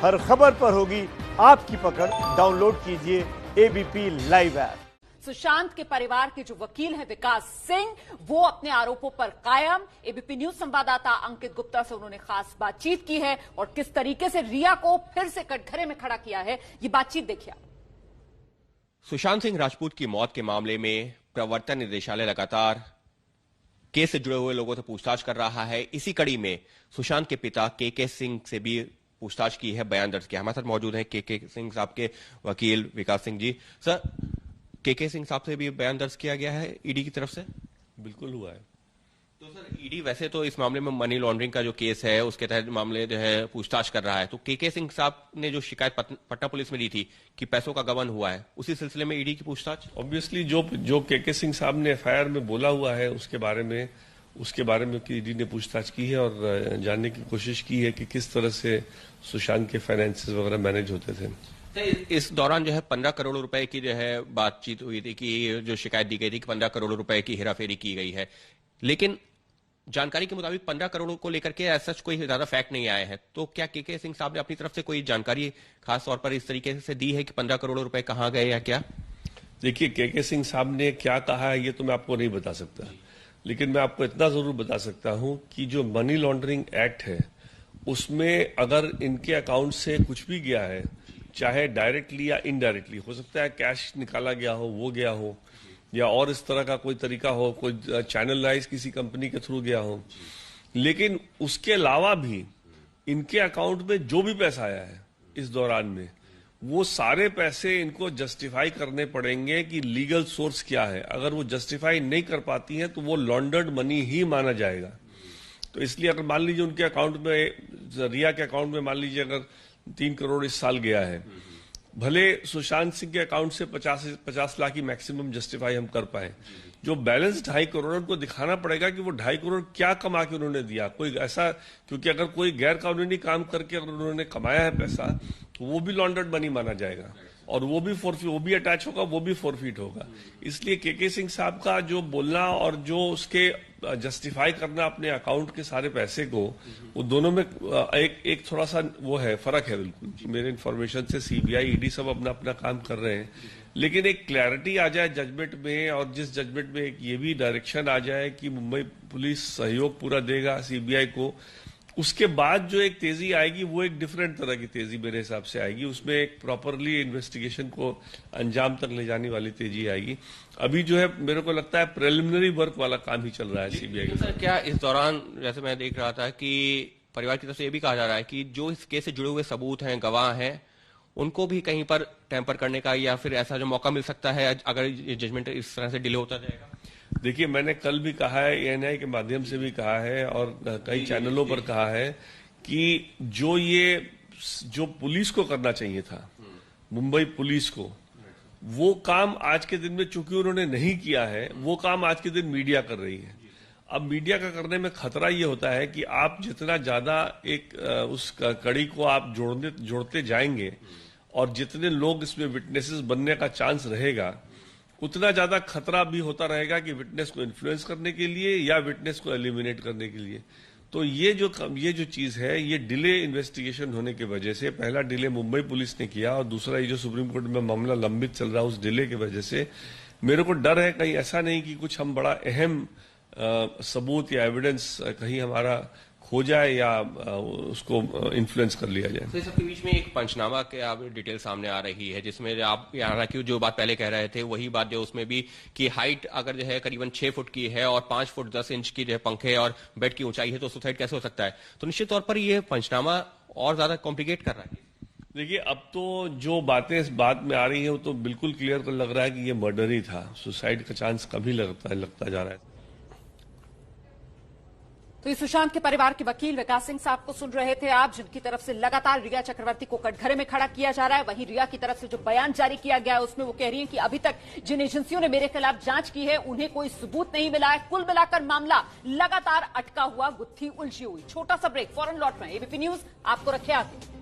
हर खबर पर होगी आपकी पकड़। डाउनलोड कीजिए एबीपी लाइव ऐप। सुशांत के परिवार के जो वकील हैं विकास सिंह, वो अपने आरोपों पर कायम। एबीपी न्यूज संवाददाता अंकित गुप्ता से उन्होंने खास बातचीत की है और किस तरीके से रिया को फिर से कटघरे में खड़ा किया है, ये बातचीत देखिए। सुशांत सिंह राजपूत की मौत के मामले में प्रवर्तन निदेशालय लगातार केस से जुड़े हुए लोगों से पूछताछ कर रहा है। इसी कड़ी में सुशांत के पिता के सिंह से भी पूछताछ की है, बयान दर्ज किया। हमारे साथ मौजूद हैं के सिंह साहब के वकील विकास सिंह जी। सर, के सिंह साहब से भी बयान दर्ज किया गया है ईडी की तरफ से? बिल्कुल हुआ है। तो सर, ईडी वैसे तो इस मामले में मनी लॉन्ड्रिंग का जो केस है उसके तहत मामले जो है पूछताछ कर रहा है, तो के सिंह साहब ने जो शिकायत पटना पुलिस में दी थी कि पैसों का गबन हुआ है, उसी सिलसिले में ईडी की पूछताछ? ऑब्वियसली जो के सिंह साहब ने एफआईआर में बोला हुआ है उसके बारे में ईडी ने पूछताछ की है और जानने की कोशिश की है कि किस तरह से सुशांत के फाइनेंसेस वगैरह मैनेज होते थे। इस दौरान जो है 15 करोड़ रुपए की जो है बातचीत हुई थी कि जो शिकायत दी गई थी कि 15 करोड़ रुपए की हेराफेरी की गई है, लेकिन जानकारी के मुताबिक 15 करोड़ को लेकर के ऐसा कोई ज्यादा फैक्ट नहीं आया है। तो क्या के सिंह साहब ने अपनी तरफ से कोई जानकारी खास तौर पर इस तरीके से दी है कि 15 करोड़ रुपए कहां गए या क्या? देखिए, के सिंह साहब ने क्या कहा है ये तो मैं आपको नहीं बता सकता, लेकिन मैं आपको इतना जरूर बता सकता हूं कि जो मनी लॉन्ड्रिंग एक्ट है उसमें अगर इनके अकाउंट से कुछ भी गया है, चाहे डायरेक्टली या इनडायरेक्टली, हो सकता है कैश निकाला गया हो, वो गया हो, या और इस तरह का कोई तरीका हो, कोई चैनलाइज किसी कंपनी के थ्रू गया हो, लेकिन उसके अलावा भी इनके अकाउंट में जो भी पैसा आया है इस दौरान में, वो सारे पैसे इनको जस्टिफाई करने पड़ेंगे कि लीगल सोर्स क्या है। अगर वो जस्टिफाई नहीं कर पाती हैं तो वो लॉन्डर्ड मनी ही माना जाएगा। तो इसलिए अगर मान लीजिए उनके अकाउंट में, रिया के अकाउंट में मान लीजिए अगर 3 करोड़ इस साल गया है, भले सुशांत सिंह के अकाउंट से 50 लाख की मैक्सिमम जस्टिफाई हम कर पाए, जो बैलेंस 2.5 करोड़ उनको दिखाना पड़ेगा कि वो 2.5 करोड़ क्या कमा के उन्होंने दिया। कोई ऐसा, क्योंकि अगर कोई गैर कानूनी काम करके अगर उन्होंने कमाया है पैसा तो वो भी लॉन्डर्ड मनी माना जाएगा और वो भी अटैच होगा, वो भी फोरफीट होगा। इसलिए के सिंह साहब का जो बोलना और जो उसके जस्टिफाई करना अपने अकाउंट के सारे पैसे को, वो दोनों में एक थोड़ा सा वो है, फर्क है बिल्कुल। मेरे इन्फॉर्मेशन से सीबीआई ईडी सब अपना काम कर रहे हैं, लेकिन एक क्लैरिटी आ जाए जजमेंट में, और जिस जजमेंट में एक ये भी डायरेक्शन आ जाए कि मुंबई पुलिस सहयोग पूरा देगा सीबीआई को, उसके बाद जो एक तेजी आएगी वो एक डिफरेंट तरह की तेजी मेरे हिसाब से आएगी। उसमें एक प्रॉपरली इन्वेस्टिगेशन को अंजाम तक ले जाने वाली तेजी आएगी। अभी जो है मेरे को लगता है प्रिलिमिनरी वर्क वाला काम ही चल रहा है सीबीआई के साथ। क्या इस दौरान, जैसे मैं देख रहा था कि परिवार की तरफ से ये भी कहा जा रहा है कि जो इस केस से जुड़े हुए सबूत हैं, गवाह हैं, उनको भी कहीं पर टेम्पर करने का या फिर ऐसा जो मौका मिल सकता है अगर ये जजमेंट इस तरह से डिले होता जाएगा? देखिए, मैंने कल भी कहा है, एएनआई के माध्यम से भी कहा है और कई चैनलों पर कहा है कि जो पुलिस को करना चाहिए था, मुंबई पुलिस को, वो काम आज के दिन में चूंकि उन्होंने नहीं किया है, वो काम आज के दिन मीडिया कर रही है। अब मीडिया का करने में खतरा ये होता है कि आप जितना ज्यादा उस कड़ी को आप जोड़ते जाएंगे और जितने लोग इसमें विटनेसेस बनने का चांस रहेगा, उतना ज्यादा खतरा भी होता रहेगा कि विटनेस को इन्फ्लुएंस करने के लिए या विटनेस को एलिमिनेट करने के लिए। तो ये जो चीज है, ये डिले इन्वेस्टिगेशन होने की वजह से, पहला डिले मुंबई पुलिस ने किया और दूसरा ये जो सुप्रीम कोर्ट में मामला लंबित चल रहा है, उस डिले की वजह से मेरे को डर है कहीं ऐसा नहीं कि कुछ हम बड़ा अहम सबूत या एविडेंस कहीं हमारा खो जाए या उसको इन्फ्लुएंस कर लिया जाए। तो इस सबके बीच में एक पंचनामा के आप डिटेल सामने आ रही है, जिसमें आप हालांकि जो बात पहले कह रहे थे वही बात जो उसमें भी कि हाइट अगर जो है करीबन 6 फुट की है और 5 फुट 10 इंच की जो है पंखे और बेड की ऊंचाई है, तो सुसाइड कैसे हो सकता है? तो निश्चित तौर पर ये पंचनामा और ज्यादा कॉम्प्लिकेट कर रहा है। देखिए, अब तो जो बातें इस बात में आ रही है वो तो बिल्कुल क्लियर लग रहा है कि ये मर्डर ही था। सुसाइड का चांस कभी लगता जा रहा है। तो इस सुशांत के परिवार के वकील विकास सिंह साहब को सुन रहे थे आप, जिनकी तरफ से लगातार रिया चक्रवर्ती को कटघरे में खड़ा किया जा रहा है। वहीं रिया की तरफ से जो बयान जारी किया गया है उसमें वो कह रही है कि अभी तक जिन एजेंसियों ने मेरे खिलाफ जांच की है उन्हें कोई सबूत नहीं मिला है। कुल मिलाकर मामला लगातार अटका हुआ, गुत्थी उलझी हुई। छोटा सा ब्रेक, फौरन लौट में एबीपी न्यूज आपको रखे आगे।